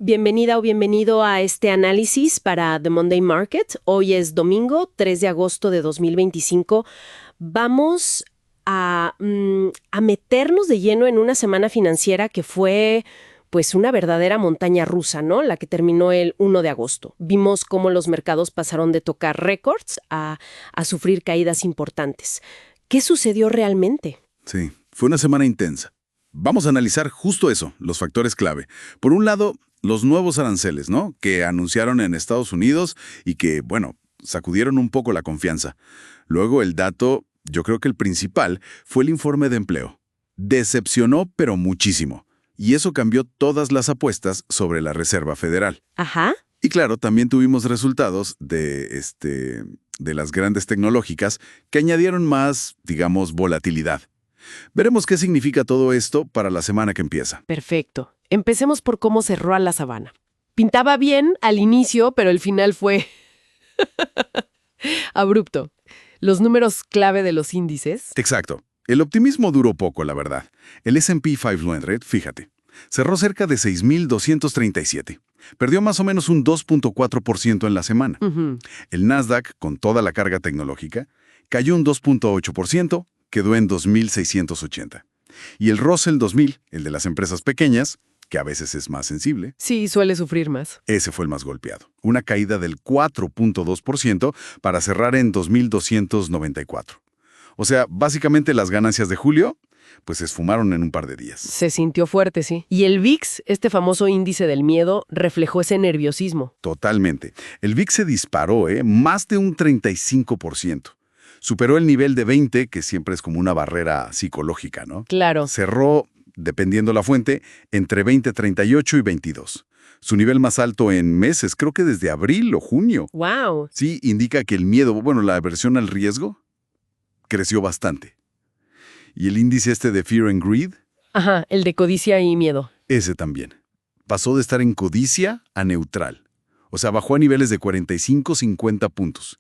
Bienvenida o bienvenido a este análisis para The Monday Market. Hoy es domingo, 3 de agosto de 2025. Vamos a meternos de lleno en una semana financiera que fue pues una verdadera montaña rusa, ¿no? La que terminó el 1 de agosto. Vimos cómo los mercados pasaron de tocar récords a sufrir caídas importantes. ¿Qué sucedió realmente? Sí, fue una semana intensa. Vamos a analizar justo eso, los factores clave. Por un lado, los nuevos aranceles, ¿no? Que anunciaron en Estados Unidos y que, bueno, sacudieron un poco la confianza. Luego el dato, yo creo que el principal, fue el informe de empleo. Decepcionó, pero muchísimo. Y eso cambió todas las apuestas sobre la Reserva Federal. Ajá. Y claro, también tuvimos resultados de las grandes tecnológicas que añadieron más, digamos, volatilidad. Veremos qué significa todo esto para la semana que empieza. Perfecto. Empecemos por cómo cerró a la sabana. Pintaba bien al inicio, pero el final fue abrupto. Los números clave de los índices. Exacto. El optimismo duró poco, la verdad. El S&P 500, fíjate, cerró cerca de 6.237. Perdió más o menos un 2.4% en la semana. El Nasdaq, con toda la carga tecnológica, cayó un 2.8%, quedó en 2.680. Y el Russell 2000, el de las empresas pequeñas, que a veces es más sensible. Sí, suele sufrir más. Ese fue el más golpeado. Una caída del 4.2% para cerrar en 2.294. O sea, básicamente las ganancias de julio, pues se esfumaron en un par de días. Se sintió fuerte, sí. Y el VIX, este famoso índice del miedo, reflejó ese nerviosismo. Totalmente. El VIX se disparó, más de un 35%. Superó el nivel de 20, que siempre es como una barrera psicológica, ¿no? Claro. Cerró, dependiendo la fuente, entre 20.38 y 22. Su nivel más alto en meses, creo que desde abril o junio. ¡Wow! Sí, indica que el miedo, bueno, la aversión al riesgo, creció bastante. Y el índice de Fear and Greed, Ajá, el de codicia y miedo. ese también. Pasó de estar en codicia a neutral. O sea, bajó a niveles de 45-50 puntos.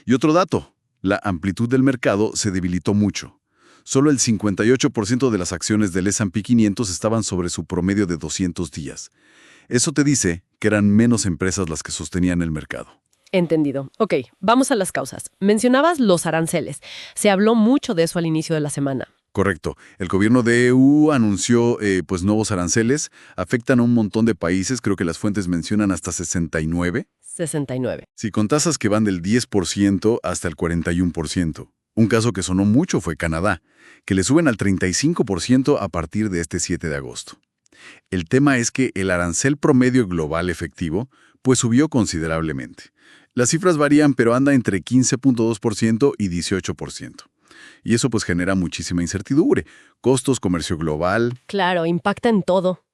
Y otro dato, la amplitud del mercado se debilitó mucho. Solo el 58% de las acciones del S&P 500 estaban sobre su promedio de 200 días. Eso te dice que eran menos empresas las que sostenían el mercado. Entendido. Ok, vamos a las causas. Mencionabas los aranceles. Se habló mucho de eso al inicio de la semana. Correcto. El gobierno de EU anunció nuevos aranceles. Afectan a un montón de países. Creo que las fuentes mencionan hasta 69. 69. Sí, con tasas que van del 10% hasta el 41%. Un caso que sonó mucho fue Canadá, que le suben al 35% a partir de este 7 de agosto. El tema es que el arancel promedio global efectivo pues subió considerablemente. Las cifras varían, pero anda entre 15.2% y 18%. Y eso pues genera muchísima incertidumbre. Costos, comercio global. Claro, impacta en todo.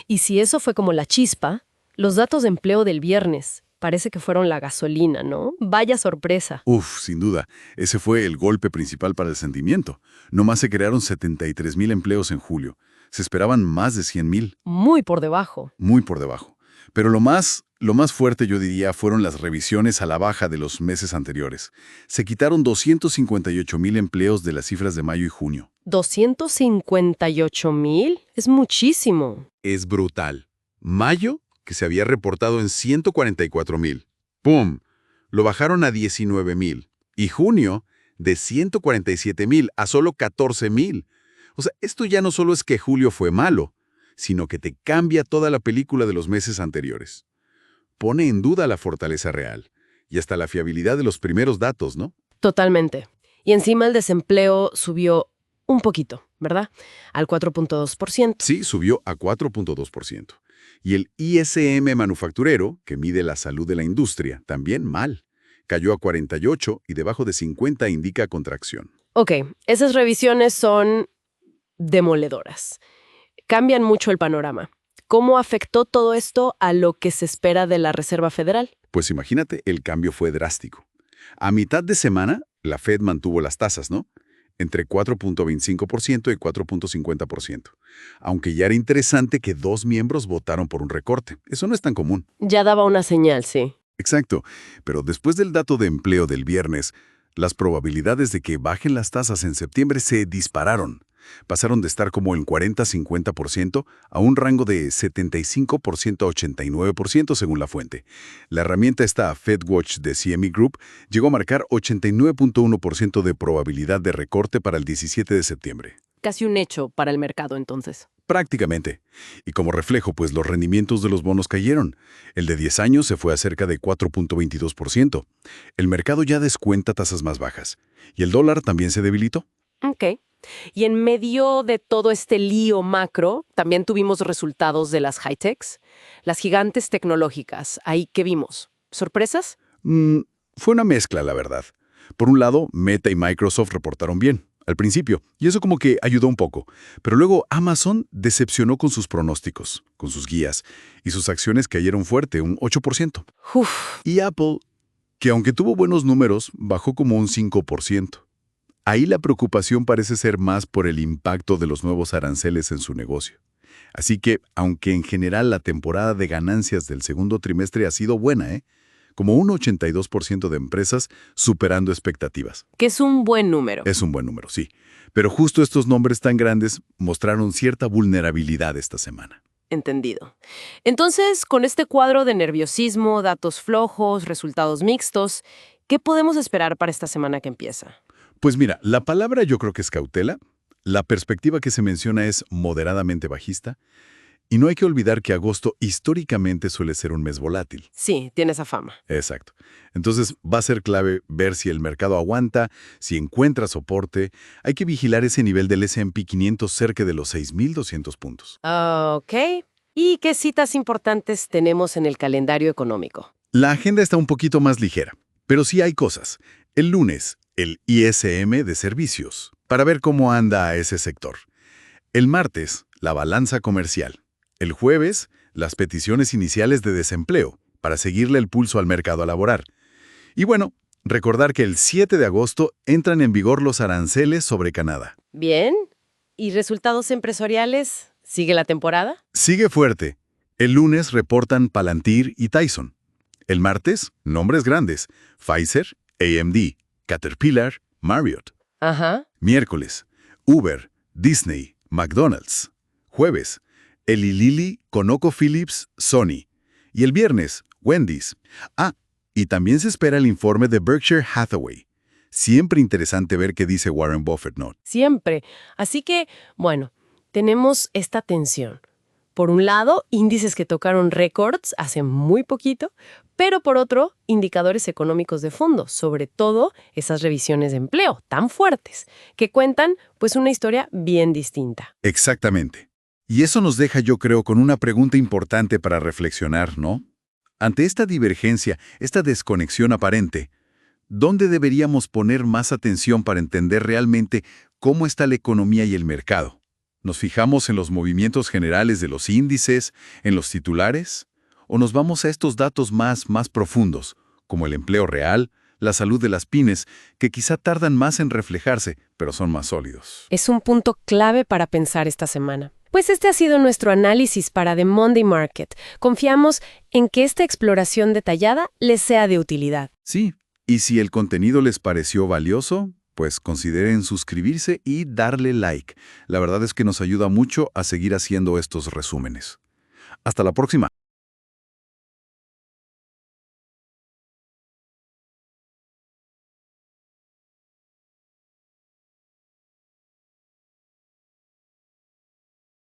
Y si eso fue como la chispa, los datos de empleo del viernes parece que fueron la gasolina, ¿no? Vaya sorpresa. Sin duda. Ese fue el golpe principal para el sentimiento. Nomás se crearon 73,000 empleos en julio. Se esperaban más de 100,000. Muy por debajo. Muy por debajo. Pero lo más fuerte, yo diría, fueron las revisiones a la baja de los meses anteriores. Se quitaron 258,000 empleos de las cifras de mayo y junio. ¿258,000? Es muchísimo. Es brutal. Mayo, que se había reportado en 144,000. ¡Pum! Lo bajaron a 19,000. Y junio, de 147,000 a solo 14,000. O sea, esto ya no solo es que julio fue malo, sino que te cambia toda la película de los meses anteriores. Pone en duda la fortaleza real y hasta la fiabilidad de los primeros datos, ¿no? Totalmente. Y encima el desempleo subió un poquito, ¿verdad? Al 4.2%. Sí, subió a 4.2%. Y el ISM manufacturero, que mide la salud de la industria, también mal. Cayó a 48 y debajo de 50 indica contracción. Ok, esas revisiones son demoledoras. Cambian mucho el panorama. ¿Cómo afectó todo esto a lo que se espera de la Reserva Federal? Pues imagínate, el cambio fue drástico. A mitad de semana, la Fed mantuvo las tasas, ¿no? Entre 4.25% y 4.50%. Aunque ya era interesante que 2 miembros votaron por un recorte. Eso no es tan común. Ya daba una señal, sí. Exacto. Pero después del dato de empleo del viernes, las probabilidades de que bajen las tasas en septiembre se dispararon. Pasaron de estar como en 40-50% a un rango de 75% a 89% según la fuente. La herramienta esta FedWatch de CME Group llegó a marcar 89.1% de probabilidad de recorte para el 17 de septiembre. Casi un hecho para el mercado entonces. Prácticamente. Y como reflejo, pues los rendimientos de los bonos cayeron. El de 10 años se fue a cerca de 4.22%. El mercado ya descuenta tasas más bajas. Y el dólar también se debilitó. Ok. Y en medio de todo este lío macro, también tuvimos resultados de las high-techs, las gigantes tecnológicas. ¿Ahí qué vimos? ¿Sorpresas? Fue una mezcla, la verdad. Por un lado, Meta y Microsoft reportaron bien, al principio, y eso como que ayudó un poco. Pero luego Amazon decepcionó con sus pronósticos, con sus guías, y sus acciones cayeron fuerte, un 8%. Uf. Y Apple, que aunque tuvo buenos números, bajó como un 5%. Ahí la preocupación parece ser más por el impacto de los nuevos aranceles en su negocio. Así que, aunque en general la temporada de ganancias del segundo trimestre ha sido buena, como un 82% de empresas superando expectativas. Que es un buen número. Es un buen número, sí. Pero justo estos nombres tan grandes mostraron cierta vulnerabilidad esta semana. Entendido. Entonces, con este cuadro de nerviosismo, datos flojos, resultados mixtos, ¿qué podemos esperar para esta semana que empieza? Pues mira, la palabra yo creo que es cautela. La perspectiva que se menciona es moderadamente bajista. Y no hay que olvidar que agosto históricamente suele ser un mes volátil. Sí, tiene esa fama. Exacto. Entonces va a ser clave ver si el mercado aguanta, si encuentra soporte. Hay que vigilar ese nivel del S&P 500 cerca de los 6,200 puntos. Ok. ¿Y qué citas importantes tenemos en el calendario económico? La agenda está un poquito más ligera, pero sí hay cosas. El lunes, el ISM de servicios, para ver cómo anda ese sector. El martes, la balanza comercial. El jueves, las peticiones iniciales de desempleo, para seguirle el pulso al mercado laboral. Y bueno, recordar que el 7 de agosto entran en vigor los aranceles sobre Canadá. Bien. ¿Y resultados empresariales? ¿Sigue la temporada? Sigue fuerte. El lunes reportan Palantir y Tyson. El martes, nombres grandes, Pfizer, AMD, Caterpillar, Marriott. Ajá. Miércoles, Uber, Disney, McDonald's. Jueves, Eli Lilly, ConocoPhillips, Sony. Y el viernes, Wendy's. Y también se espera el informe de Berkshire Hathaway. Siempre interesante ver qué dice Warren Buffett, ¿no? Siempre. Así que, bueno, tenemos esta tensión. Por un lado, índices que tocaron récords hace muy poquito, pero por otro, indicadores económicos de fondo, sobre todo esas revisiones de empleo tan fuertes, que cuentan pues una historia bien distinta. Exactamente. Y eso nos deja, yo creo, con una pregunta importante para reflexionar, ¿no? Ante esta divergencia, esta desconexión aparente, ¿dónde deberíamos poner más atención para entender realmente cómo está la economía y el mercado? ¿Nos fijamos en los movimientos generales de los índices, en los titulares? ¿O nos vamos a estos datos más profundos, como el empleo real, la salud de las pymes, que quizá tardan más en reflejarse, pero son más sólidos? Es un punto clave para pensar esta semana. Pues este ha sido nuestro análisis para The Monday Market. Confiamos en que esta exploración detallada les sea de utilidad. Sí, y si el contenido les pareció valioso, pues consideren suscribirse y darle like. La verdad es que nos ayuda mucho a seguir haciendo estos resúmenes. Hasta la próxima.